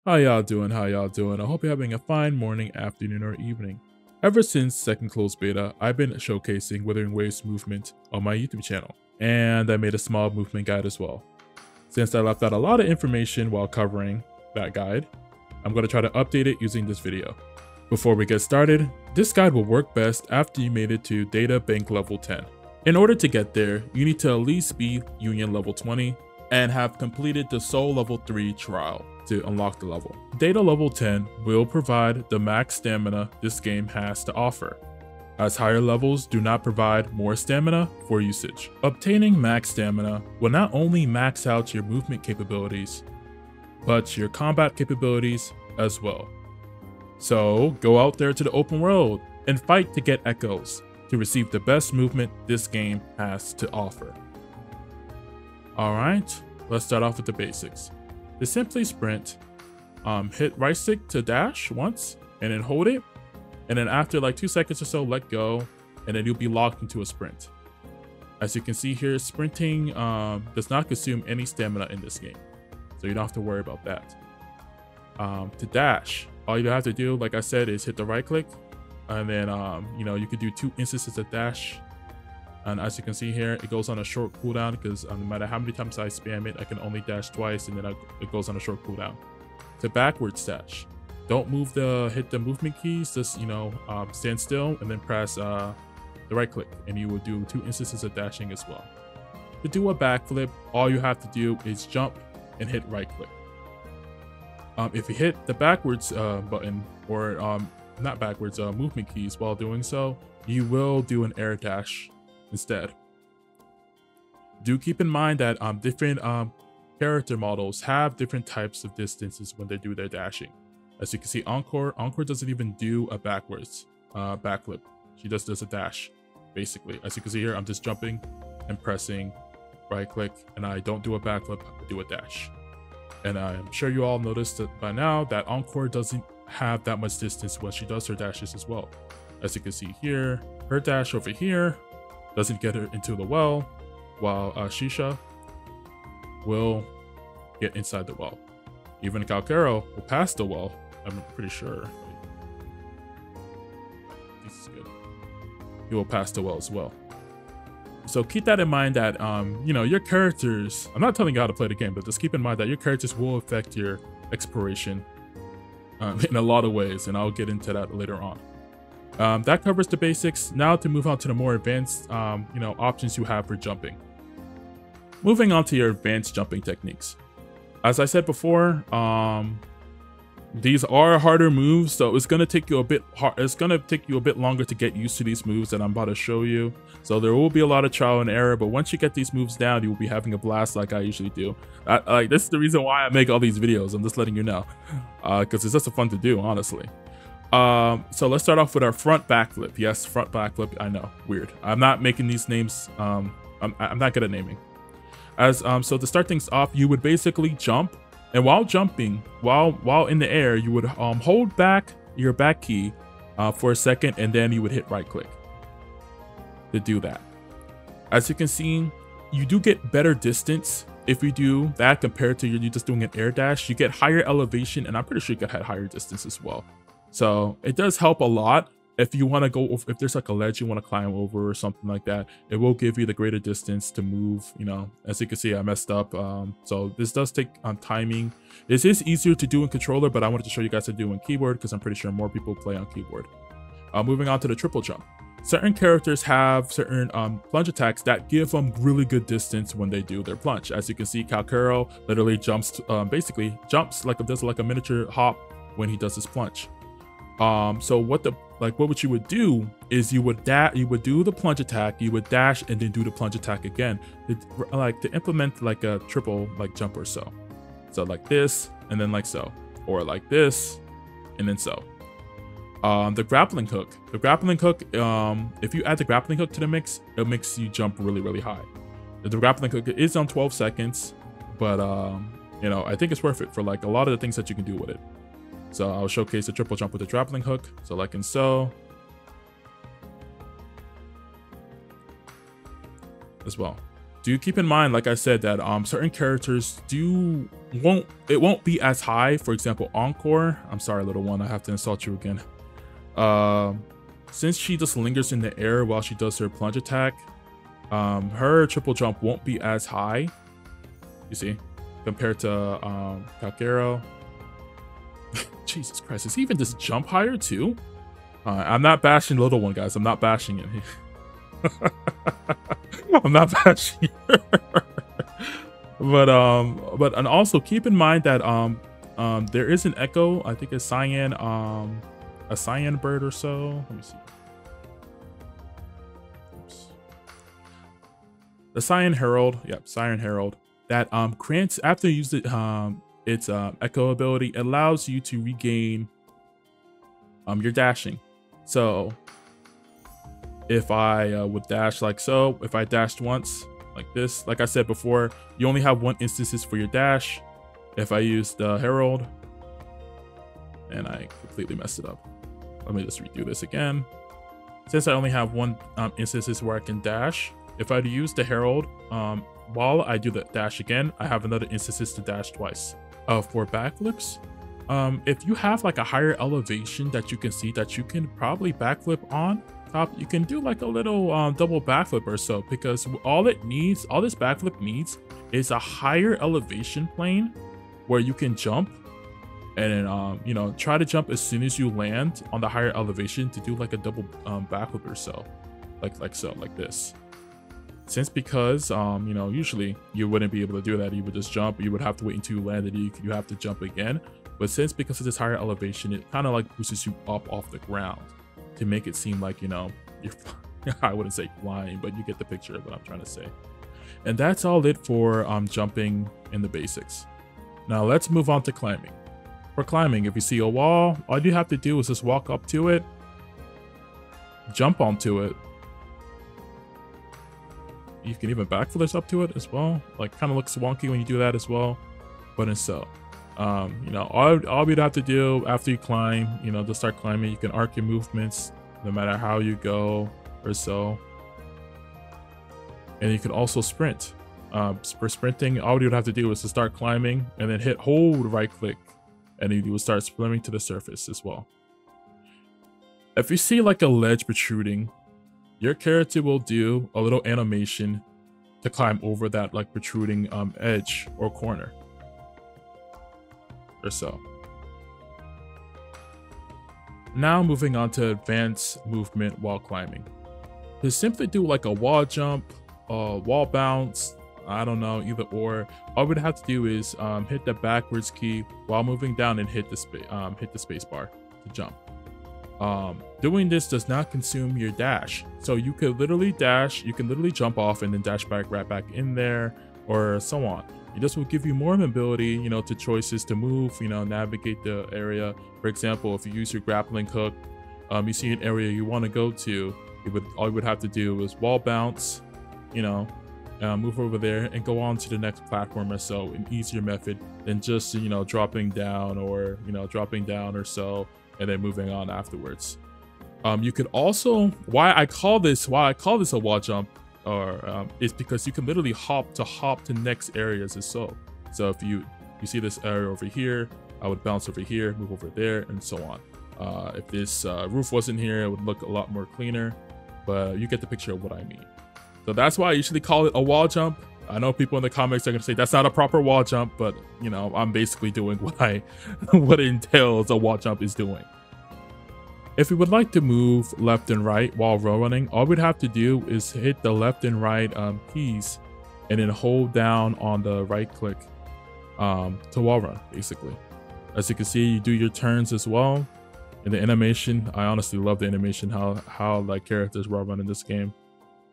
How y'all doing? How y'all doing? I hope you're having a fine morning, afternoon, or evening. Ever since second closed beta, I've been showcasing Wuthering Waves movement on my YouTube channel, and I made a small movement guide as well. Since I left out a lot of information while covering that guide, I'm going to try to update it using this video. Before we get started, this guide will work best after you made it to Data Bank level 10. In order to get there, you need to at least be Union level 20 and have completed the Soul level 3 trial to unlock the level. Data level 10 will provide the max stamina this game has to offer, as higher levels do not provide more stamina for usage. Obtaining max stamina will not only max out your movement capabilities, but your combat capabilities as well. So go out there to the open world and fight to get echoes to receive the best movement this game has to offer. Alright, let's start off with the basics. To simply sprint, hit right stick to dash once, and then hold it, and then after like 2 seconds or so, let go, and then you'll be locked into a sprint. As you can see here, sprinting does not consume any stamina in this game, so you don't have to worry about that. To dash, all you have to do, like I said, is hit the right click, and then you could do 2 instances of dash. And as you can see here, it goes on a short cooldown because no matter how many times I spam it, I can only dash twice, and then it goes on a short cooldown. To backwards dash, don't hit the movement keys, just stand still and then press the right click, and you will do 2 instances of dashing as well. To do a backflip, all you have to do is jump and hit right click. If you hit the backwards button, or not backwards, movement keys while doing so, you will do an air dash instead. Do keep in mind that different character models have different types of distances when they do their dashing. As you can see, Encore doesn't even do a backwards backflip. She just does a dash, basically. As you can see here, I'm just jumping and pressing right click, and I don't do a backflip, I do a dash. And I'm sure you all noticed that by now that Encore doesn't have that much distance when she does her dashes as well. As you can see here, her dash over here doesn't get her into the well, while Shisha will get inside the well. Even Takahiro will pass the well, I'm pretty sure. This is good. He will pass the well as well. So keep that in mind that, your characters, I'm not telling you how to play the game, but just keep in mind that your characters will affect your exploration in a lot of ways, and I'll get into that later on. That covers the basics. Now to move on to the more advanced, options you have for jumping. Moving on to your advanced jumping techniques. As I said before, these are harder moves, so it's gonna take you a bit longer to get used to these moves that I'm about to show you. So there will be a lot of trial and error, but once you get these moves down, you will be having a blast like I usually do. This is the reason why I make all these videos. I'm just letting you know, because it's just fun to do, honestly. So let's start off with our front backflip. Yes, front backflip. I know, weird. I'm not making these names. I'm not good at naming. So to start things off, you would basically jump, and while jumping, while in the air, you would hold back your back key for a second, and then you would hit right click to do that. As you can see, you do get better distance if you do that compared to you just doing an air dash. You get higher elevation, and I'm pretty sure you get higher distance as well. So it does help a lot. If you want to go, if there's like a ledge you want to climb over or something like that, it will give you the greater distance to move. As you can see, I messed up. So this does take timing. This is easier to do in controller, but I wanted to show you guys to do in keyboard because I'm pretty sure more people play on keyboard. Moving on to the triple jump. Certain characters have certain plunge attacks that give them really good distance when they do their plunge. As you can see, Takahiro literally jumps, does like a miniature hop when he does his plunge. So what you would do is you would do the plunge attack, you would dash, and then do the plunge attack again, to implement like a triple jump or so. So like this, and then like so, or like this, and then so. The grappling hook. If you add the grappling hook to the mix, it makes you jump really, really high. The grappling hook is on 12 seconds, but I think it's worth it for like a lot of the things that you can do with it. So I'll showcase the triple jump with the grappling hook. So like in so as well. do keep in mind, like I said, that certain characters won't be as high. For example, Encore. I'm sorry, little one, I have to insult you again. Since she just lingers in the air while she does her plunge attack, her triple jump won't be as high, you see, compared to Takahiro. Jesus Christ, is he even this jump higher too? I'm not bashing little one, guys. I'm not bashing it. I'm not bashing her. but and also keep in mind that there is an echo. I think a cyan bird or so. Let me see. Oops. The Cyan Herald, yep, Cyan Herald. That grants, after you use it, its echo ability, allows you to regain your dashing. So if I would dash like so, if I dashed once like this, like I said before, you only have 1 instances for your dash. If I use the Herald, and I completely messed it up. Let me just redo this again. Since I only have 1 instances where I can dash, if I use the Herald while I do the dash again, I have another instances to dash twice. For backflips, if you have like a higher elevation that you can see that you can probably backflip on top, you can do like a little double backflip or so, because all this backflip needs is a higher elevation plane where you can jump and then you know, try to jump as soon as you land on the higher elevation to do like a double backflip or so, like this. Since because you know, usually you wouldn't be able to do that, you would just jump, you would have to wait until you landed, you have to jump again. But since because of this higher elevation, it kind of like pushes you up off the ground to make it seem like, you know, you're I wouldn't say flying, but you get the picture of what I'm trying to say. And that's all it for jumping in the basics. Now let's move on to climbing. For climbing, if you see a wall, all you have to do is just walk up to it, jump onto it. You can even backflip up to it as well. Like, kind of looks wonky when you do that as well, but it's so. You know, all you'd have to do after you climb, you know, to start climbing, you can arc your movements no matter how you go or so. And you can also sprint. For sprinting, all you would have to do is to start climbing and then hold right click, and you would start swimming to the surface as well. If you see like a ledge protruding, your character will do a little animation to climb over that like protruding edge or corner or so. Now moving on to advanced movement while climbing. To simply do like a wall jump, wall bounce, I don't know, either or, all we'd have to do is hit the backwards key while moving down and hit the space bar to jump. Doing this does not consume your dash, so you could literally dash, you can literally jump off and then dash back right back in there, or so on. This will give you more mobility, you know, to choices to move, you know, navigate the area. For example, if you use your grappling hook, you see an area you want to go to, all you would have to do is wall bounce, you know, move over there and go on to the next platform or so, an easier method than just, you know, dropping down or so and then moving on afterwards. You could also, why I call this a wall jump, or is because you can literally hop to next areas as so. So if you see this area over here, I would bounce over here, move over there, and so on. If this roof wasn't here, it would look a lot more cleaner, but you get the picture of what I mean. So that's why I usually call it a wall jump. I know people in the comments are gonna say that's not a proper wall jump, but you know, I'm basically doing what it entails a wall jump is doing. If you would like to move left and right while running, all we'd have to do is hit the left and right keys and then hold down on the right click to wall run, basically. As you can see, you do your turns as well. And the animation, I honestly love the animation, how like characters wall run in this game.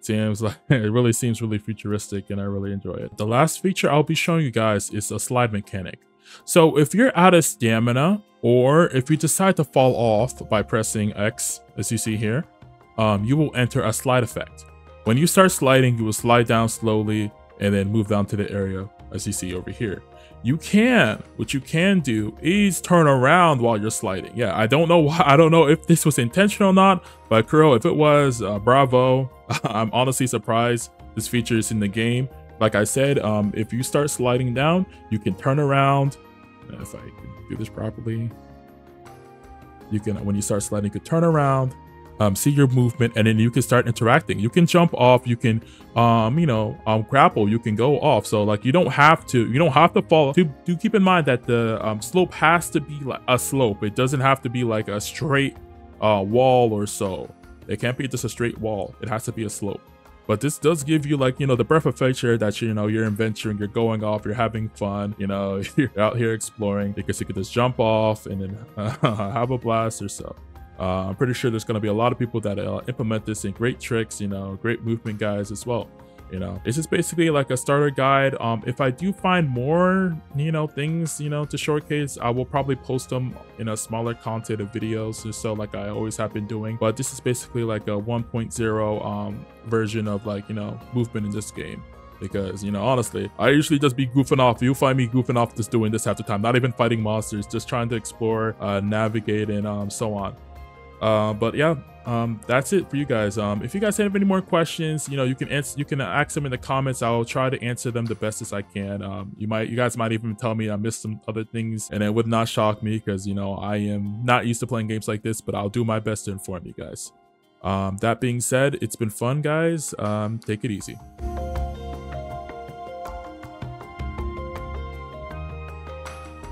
Seems like it really seems really futuristic, and I really enjoy it. The last feature I'll be showing you guys is a slide mechanic. So if you're out of stamina, or if you decide to fall off by pressing X, as you see here, you will enter a slide effect. When you start sliding, you will slide down slowly and then move down to the area, as you see over here. What you can do is turn around while you're sliding. Yeah, I don't know if this was intentional or not, but Kuro, if it was, bravo. I'm honestly surprised this feature is in the game. Like I said, if you start sliding down, you can turn around. If I can do this properly, you can, when you start sliding, you can turn around, see your movement, and then you can start interacting. You can jump off, you can grapple, you can go off. So like you don't have to fall. Do keep in mind that the slope has to be like a slope. It doesn't have to be like a straight wall or so. It can't be just a straight wall. It has to be a slope. But this does give you like, the breath of fresh air that you're adventuring, you're going off, you're having fun, you're out here exploring, because you could just jump off and then have a blast or so. I'm pretty sure there's going to be a lot of people that implement this in great tricks, great movement guides as well. This is basically like a starter guide. If I do find more, things, to showcase, I will probably post them in a smaller content of videos or so, like I always have been doing. But this is basically like a 1.0 version of like, movement in this game. Because, honestly, I usually just be goofing off. You'll find me goofing off just doing this half the time, not even fighting monsters, just trying to explore, navigate, and so on. But yeah, that's it for you guys. If you guys have any more questions, you can ask them in the comments. I'll try to answer them the best as I can. You guys might even tell me I missed some other things, and it would not shock me, because I am not used to playing games like this, but I'll do my best to inform you guys. That being said, it's been fun, guys. Take it easy.